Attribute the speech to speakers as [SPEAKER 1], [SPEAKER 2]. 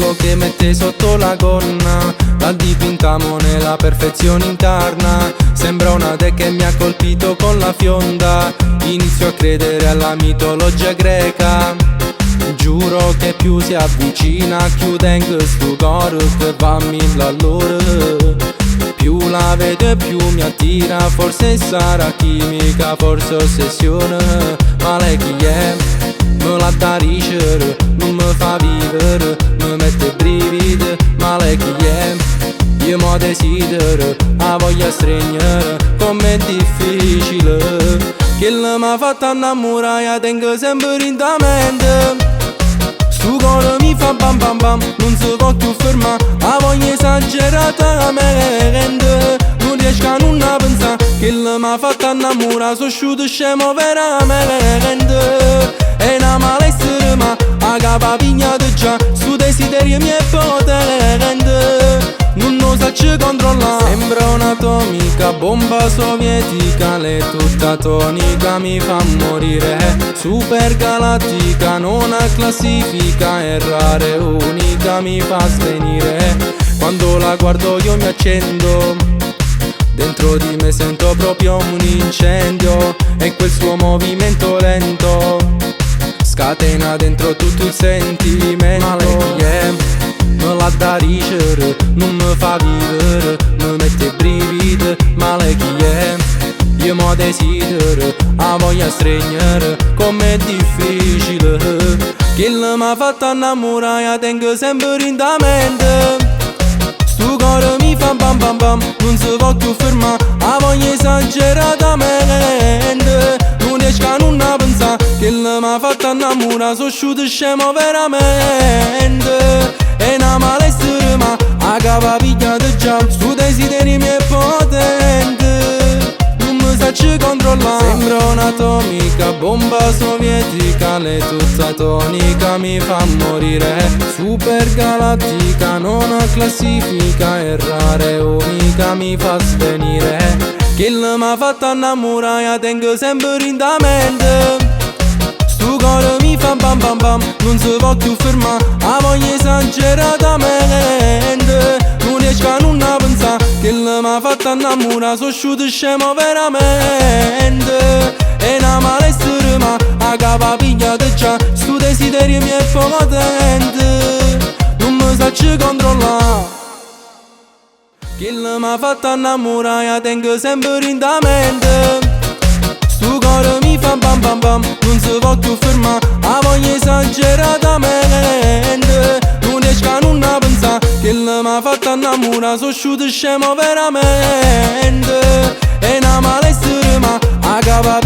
[SPEAKER 1] quello che mette sotto la gonna, la dipintamo nella perfezione incarna. Sembra una te che mi ha colpito con la fionda, inizio a credere alla mitologia greca. Giuro che più si avvicina, chiudendo sto coro che va a mille all'ora. Più la vedo più mi attira, forse sarà chimica, forse ossessione. Ma lei chi è? Me la da ricere, non mi fa vivere, mi mette brividi. Ma lei chi è? Io mo desidero, la voglio stregnere, com'è difficile. Che m'ha fatta innamorare, tengo sempre in mente. Sto cuore mi fa bam bam bam, non si può più fermare, la voglio esagerata me rende. Non riesco a non pensare, che m'ha fatta innamorare, sono asciutto scemo veramente. E una malessere ma, a capa pigliata già, sto desiderio mi è potente. Non lo saccio controllare, sembra un'atomica, bomba sovietica, lei è tutta tonica, mi fa morire. Super galattica, non ha classifica, è rara e unica, mi fa svenire. Quando la guardo io mi accendo, dentro di me sento proprio un incendio. E quel suo movimento lento scatena dentro tutto il sentimento. Ma lei chi è? Me la da ricere, non mi fa vivere, mi mette brividi. Ma lei chi è? Io mo desidero, la voglio stregnere, com'è difficile. Che m'ha fatta innamorare, tengo sempre in mente. Sto cuore mi fa bam bam bam, non si può più fermare, la voglio esageratamente. Non riesco a non pensare, che m'ha fatta innamorare, sono asciutto scemo veramente. E una malessere ma, a capa pigliata già, sto desiderio mi è potente. Non mi saccio controllare, sembra un'atomica, bomba sovietica, lei è tutta tonica, mi fa morire. Super galattica, non ha classifica, è rara e unica, mi fa svenire. Che m'ha fatta innamorare, tengo sempre in mente. Sto cuore mi fa bam bam bam, non si può più fermare, la voglio esageratamente. Non riesco a non pensare, che m'ha fatta innamorare, sono asciutto scemo veramente. E una malessere ma, a capa pigliata già, sto desiderio mi è potente. Non mi saccio controllare, che m'ha fatta innamorare, tengo sempre in mente. Sto cuore mi fa bam bam bam, non si può più fermare, la voglio esageratamente. Non riesco a non pensare, che m'ha fatta innamorare, sono asciutto scemo veramente. E una malessere ma, a capa